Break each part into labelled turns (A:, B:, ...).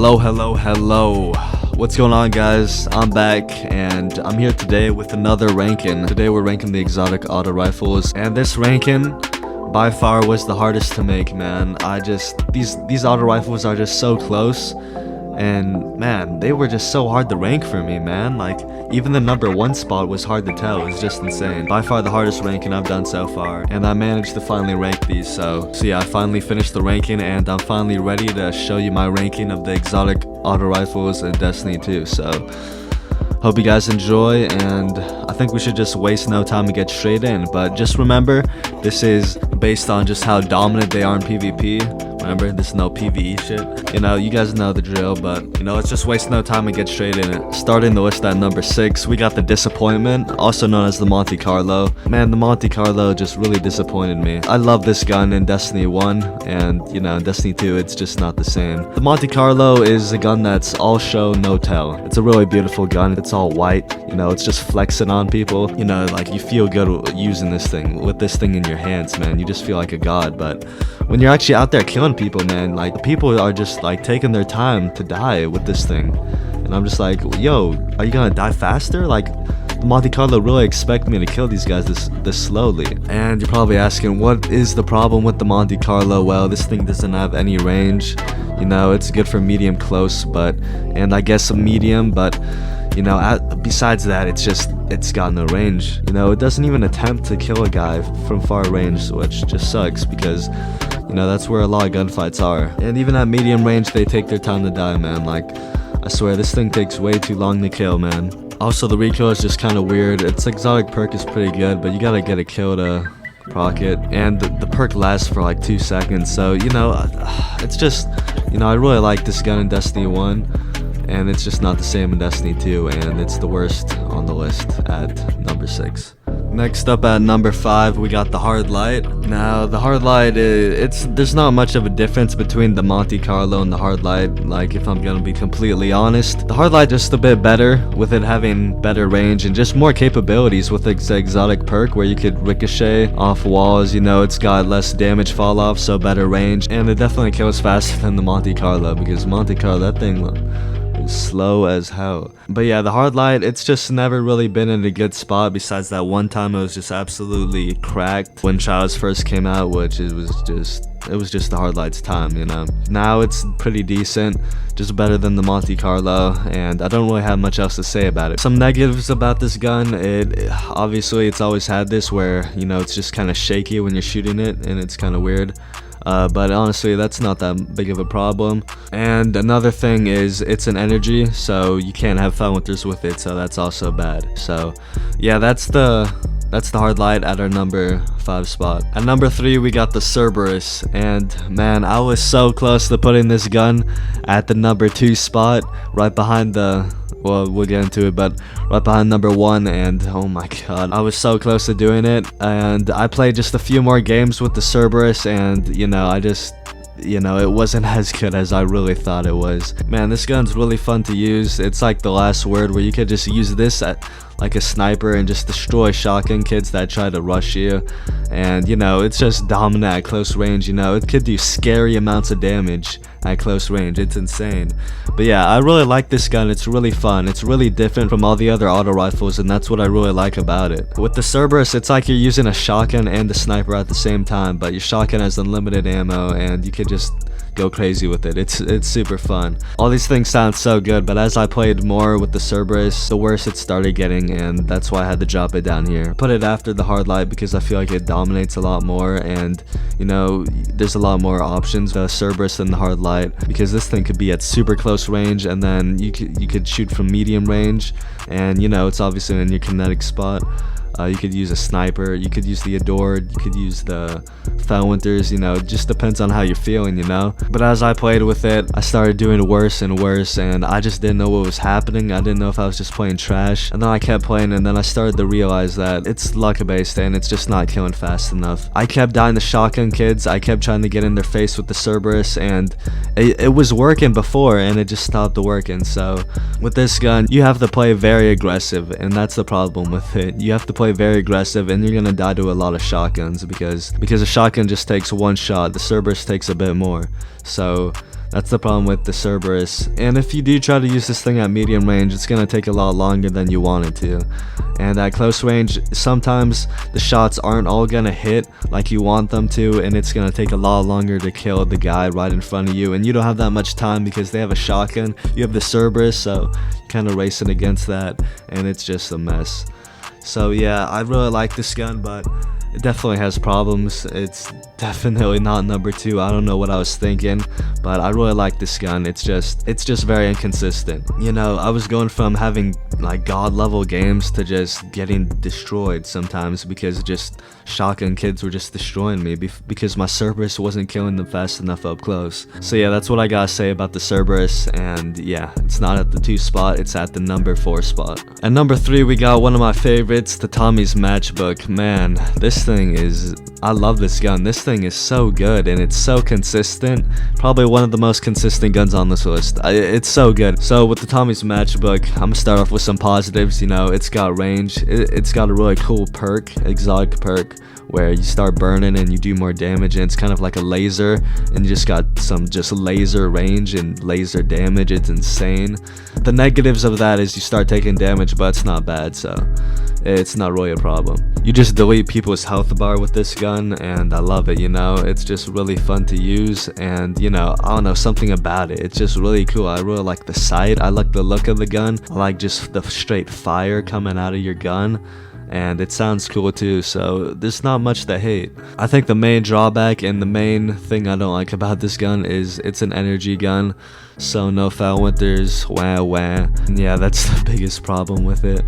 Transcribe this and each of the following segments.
A: Hello. What's going on, guys? I'm back and I'm here today with another ranking. Today we're ranking the exotic auto rifles, and this ranking by far was the hardest to make, man. These auto rifles are just so close, and man, they were just so hard to rank for me, man. Like, even the number 1 spot was hard to tell. It was just insane. By far the hardest ranking I've done so far, and I managed to finally rank these. So yeah, I finally finished the ranking, and I'm finally ready to show you my ranking of the exotic auto rifles in Destiny 2. So hope you guys enjoy, and I think we should just waste no time and get straight in. But just remember, this is based on just how dominant they are in PvP. Remember, this is no PvE shit. You know, you guys know the drill, but you know, let's just waste no time and get straight in it. Starting the list at number 6, we got the Disappointment, also known as the Monte Carlo. Man, the Monte Carlo just really disappointed me. I love this gun in Destiny 1, and you know, in Destiny 2, it's just not the same. The Monte Carlo is a gun that's all show, no tell. It's a really beautiful gun. It's all white, you know, it's just flexing on people. You know, like, you feel good using this thing, with this thing in your hands, man. You just feel like a god. But when you're actually out there killing people, man, like, people are just like taking their time to die with this thing, and I'm just like, yo, are you gonna die faster? Like, the Monte Carlo really expect me to kill these guys this slowly. And you're probably asking, what is the problem with the Monte Carlo? Well, this thing doesn't have any range. You know, it's good for medium close, and I guess a medium, but you know, besides that, it's got no range. You know, it doesn't even attempt to kill a guy from far range, which just sucks, because you know, that's where a lot of gunfights are. And even at medium range, they take their time to die, man. Like, I swear, this thing takes way too long to kill, man. Also, the recoil is just kind of weird. Its exotic perk is pretty good, but you gotta get a kill to proc it. And the perk lasts for like 2 seconds, so you know, it's just, you know, I really like this gun in Destiny 1, and it's just not the same in Destiny 2, and it's the worst on the list at number 6. Next up at number 5, we got the Hard Light. Now, the Hard Light, there's not much of a difference between the Monte Carlo and the Hard Light. Like, if I'm gonna be completely honest, the Hard Light just a bit better, with it having better range and just more capabilities with its exotic perk where you could ricochet off walls. You know, it's got less damage fall off, so better range, and it definitely kills faster than the Monte Carlo, because Monte Carlo, that thing slow as hell. But yeah, the Hard Light, it's just never really been in a good spot, besides that one time it was just absolutely cracked when Trials first came out, which it was just the Hard Light's time, you know. Now it's pretty decent, just better than the Monte Carlo, and I don't really have much else to say about it. Some negatives about this gun, obviously it's always had this where, you know, it's just kind of shaky when you're shooting it, and it's kind of weird. But honestly, that's not that big of a problem. And another thing is, it's an energy, so you can't have silencers with it, so that's also bad. So yeah, that's the Hard Light at our number 5 spot. At number 3, we got the Cerberus, and man, I was so close to putting this gun at the number 2 spot, right behind well, we'll get into it, but right behind number 1, and oh my god, I was so close to doing it. And I played just a few more games with the Cerberus, and you know, it wasn't as good as I really thought it was. Man, this gun's really fun to use. It's like the last word, where you could just use this at like a sniper and just destroy shotgun kids that try to rush you. And you know, it's just dominant at close range. You know, it could do scary amounts of damage at close range. It's insane. But yeah, I really like this gun. It's really fun. It's really different from all the other auto rifles, and that's what I really like about it. With the Cerberus, it's like you're using a shotgun and a sniper at the same time, but your shotgun has unlimited ammo, and you could just go crazy with it. It's super fun. All these things sound so good, but as I played more with the Cerberus, the worse it started getting, and that's why I had to drop it down here. Put it after the Hard Light because I feel like it dominates a lot more, and you know, there's a lot more options with the Cerberus than the Hard Light, because this thing could be at super close range, and then you could shoot from medium range, and you know, it's obviously in your kinetic spot. You could use a sniper, you could use the Adored, you could use the Felwinters, you know, it just depends on how you're feeling, you know. But as I played with it, I started doing worse and worse, and I just didn't know what was happening. I didn't know if I was just playing trash, and then I kept playing, and then I started to realize that it's luck-based, and it's just not killing fast enough. I kept dying to shotgun kids, I kept trying to get in their face with the Cerberus, and it was working before, and it just stopped working. So with this gun, you have to play very aggressive, and that's the problem with it. You have to play very aggressive, and you're gonna die to a lot of shotguns, because a shotgun just takes one shot. The Cerberus takes a bit more. So That's the problem with the Cerberus. And if you do try to use this thing at medium range, it's gonna take a lot longer than you want it to. And at close range, sometimes the shots aren't all gonna hit like you want them to, and it's gonna take a lot longer to kill the guy right in front of you. And you don't have that much time because they have a shotgun. You have the Cerberus, so you're kind of racing against that, and it's just a mess. So yeah, I really like this gun, but it definitely has problems. It's definitely not number 2. I don't know what I was thinking, but I really like this gun. It's just very inconsistent. You know, I was going from having like god level games to just getting destroyed sometimes because just shotgun kids were just destroying me because my Cerberus wasn't killing them fast enough up close. So yeah, that's what I gotta say about the Cerberus. And yeah, it's not at the 2 spot, it's at the number 4 spot. At number 3, we got one of my favorites, the Tommy's Matchbook. Man, this thing is, I love this gun. This thing is so good and it's so consistent. Probably one of the most consistent guns on this list. It's so good. So with the Tommy's Matchbook, I'm gonna start off with some positives. You know, it's got range. It's got a really cool perk, exotic perk, where you start burning and you do more damage, and it's kind of like a laser, and you just got some laser range and laser damage. It's insane. The negatives of that is you start taking damage, but it's not bad, so it's not really a problem. You just delete people's health bar with this gun, and I love it. You know, it's just really fun to use, and you know, I don't know, something about it, it's just really cool. I really like the sight, I like the look of the gun, I like just the straight fire coming out of your gun, and it sounds cool too, so there's not much to hate. I think the main drawback and the main thing I don't like about this gun is it's an energy gun, so no foul winters, wah wah. And yeah, that's the biggest problem with it,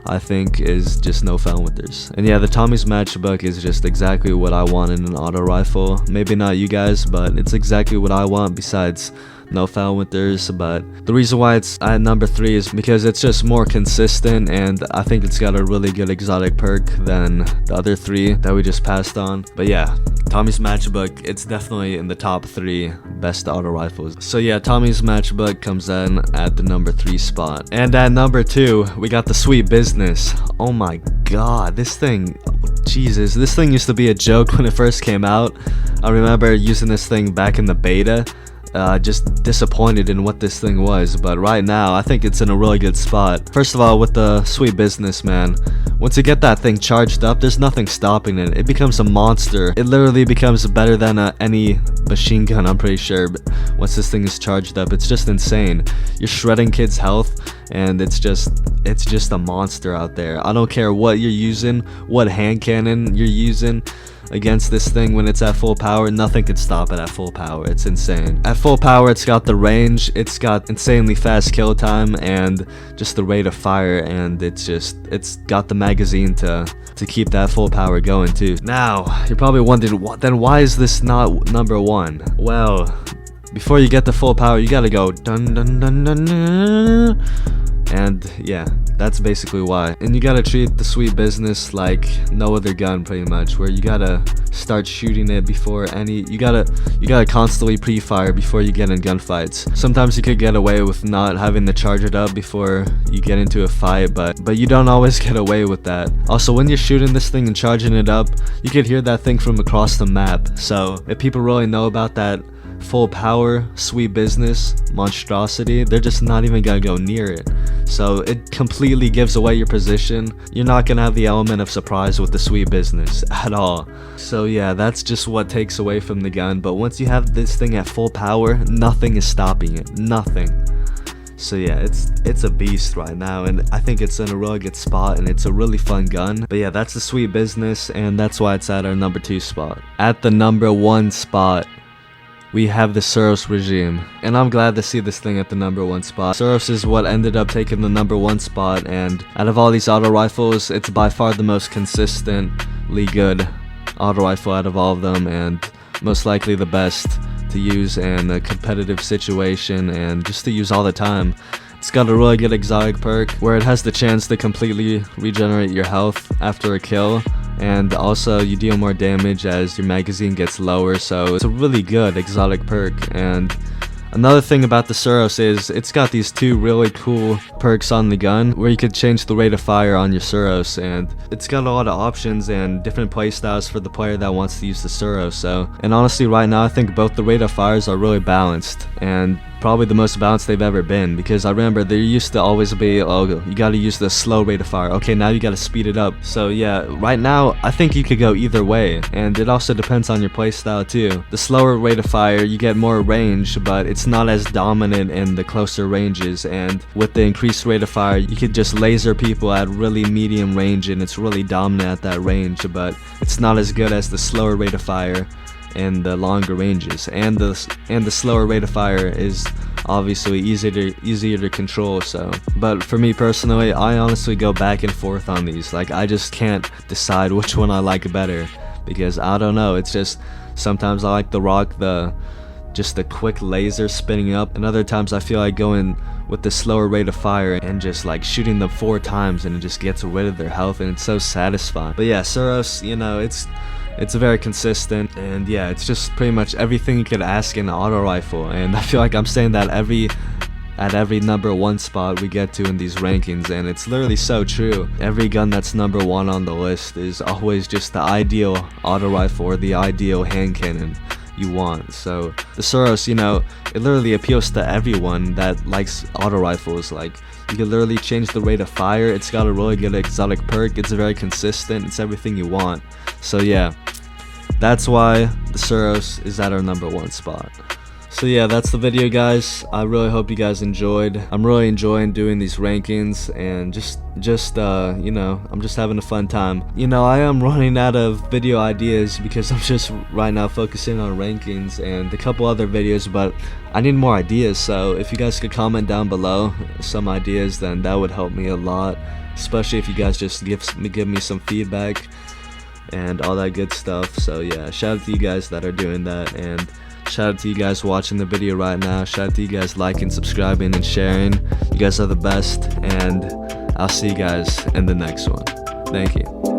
A: I think, is just no foul winters. And yeah, the Tommy's Matchbook is just exactly what I want in an auto rifle. Maybe not you guys, but it's exactly what I want besides no foul winters. But the reason why it's at number 3 is because it's just more consistent, and I think it's got a really good exotic perk than the other 3 that we just passed on. But yeah, Tommy's Matchbook, it's definitely in the top 3 best auto rifles. So yeah, Tommy's Matchbook comes in at the number 3 spot. And at number 2, we got the Sweet Business. Oh my god, this thing, Jesus, this thing used to be a joke when it first came out. I remember using this thing back in the beta. Just disappointed in what this thing was, but right now I think it's in a really good spot. First of all, with the Sweet Business, man, once you get that thing charged up, there's nothing stopping it. It becomes a monster. It literally becomes better than any machine gun, I'm pretty sure. But once this thing is charged up, it's just insane. You're shredding kids' health, and it's just a monster out there. I don't care what you're using, what hand cannon you're using against this thing. When it's at full power, nothing can stop it at full power. It's insane. At full power, it's got the range, it's got insanely fast kill time, and just the rate of fire, and it's got the magazine to keep that full power going too. Now, you're probably wondering, then why is this not number 1? Well, before you get the full power, you gotta go dun dun dun dun dun. And yeah, that's basically why. And you gotta treat the Sweet Business like no other gun, pretty much, where you gotta start shooting it before you gotta constantly pre-fire before you get in gunfights. Sometimes you could get away with not having to charge it up before you get into a fight, but you don't always get away with that. Also, when you're shooting this thing and charging it up, you could hear that thing from across the map. So if people really know about that full power Sweet Business monstrosity, they're just not even gonna go near it. So it completely gives away your position. You're not gonna have the element of surprise with the Sweet Business at all. So yeah, that's just what takes away from the gun. But once you have this thing at full power, nothing is stopping it. Nothing. So yeah, it's a beast right now, and I think it's in a really good spot, and it's a really fun gun. But yeah, that's the Sweet Business, and that's why it's at our number 2 spot. At the number 1 spot, we have the Suros regime, and I'm glad to see this thing at the number 1 spot. Suros is what ended up taking the number 1 spot, and out of all these auto rifles, it's by far the most consistently good auto rifle out of all of them, and most likely the best to use in a competitive situation and just to use all the time. It's got a really good exotic perk where it has the chance to completely regenerate your health after a kill, and also you deal more damage as your magazine gets lower, so it's a really good exotic perk. And Another thing about the Suros is it's got these two really cool perks on the gun where you could change the rate of fire on your Suros, and it's got a lot of options and different playstyles for the player that wants to use the Suros. And honestly, right now I think both the rate of fires are really balanced, and probably the most balanced they've ever been, because I remember there used to always be, oh, you gotta use the slow rate of fire. Okay, now you gotta speed it up. So yeah, right now I think you could go either way, and it also depends on your playstyle too. The slower rate of fire, you get more range, but it's not as dominant in the closer ranges, and with the increased rate of fire, you could just laser people at really medium range, and it's really dominant at that range, but it's not as good as the slower rate of fire and the longer ranges, and the slower rate of fire is obviously easier to control. So, but for me personally, I honestly go back and forth on these. Like, I just can't decide which one I like better, because I don't know, it's just sometimes I like the rock just the quick laser spinning up, and other times I feel like going with the slower rate of fire and just like shooting them 4 times, and it just gets rid of their health, and it's so satisfying. But yeah, Suros, you know, it's very consistent, and yeah, it's just pretty much everything you could ask in an auto rifle, and I feel like I'm saying that at every number 1 spot we get to in these rankings, and it's literally so true. Every gun that's number 1 on the list is always just the ideal auto rifle or the ideal hand cannon you want. So the Suros, you know, it literally appeals to everyone that likes auto rifles. Like, you can literally change the rate of fire, it's got a really good exotic perk, it's very consistent, it's everything you want. So yeah, that's why the Suros is at our number 1 spot. So yeah, that's the video, guys. I really hope you guys enjoyed. I'm really enjoying doing these rankings, and just you know, I'm just having a fun time. You know, I am running out of video ideas because I'm just right now focusing on rankings and a couple other videos, but I need more ideas. So if you guys could comment down below some ideas, then that would help me a lot, especially if you guys just give me some feedback and all that good stuff. So yeah, shout out to you guys that are doing that, and shout out to you guys watching the video right now. Shout out to you guys liking, subscribing, and sharing. You guys are the best, and I'll see you guys in the next one. Thank you.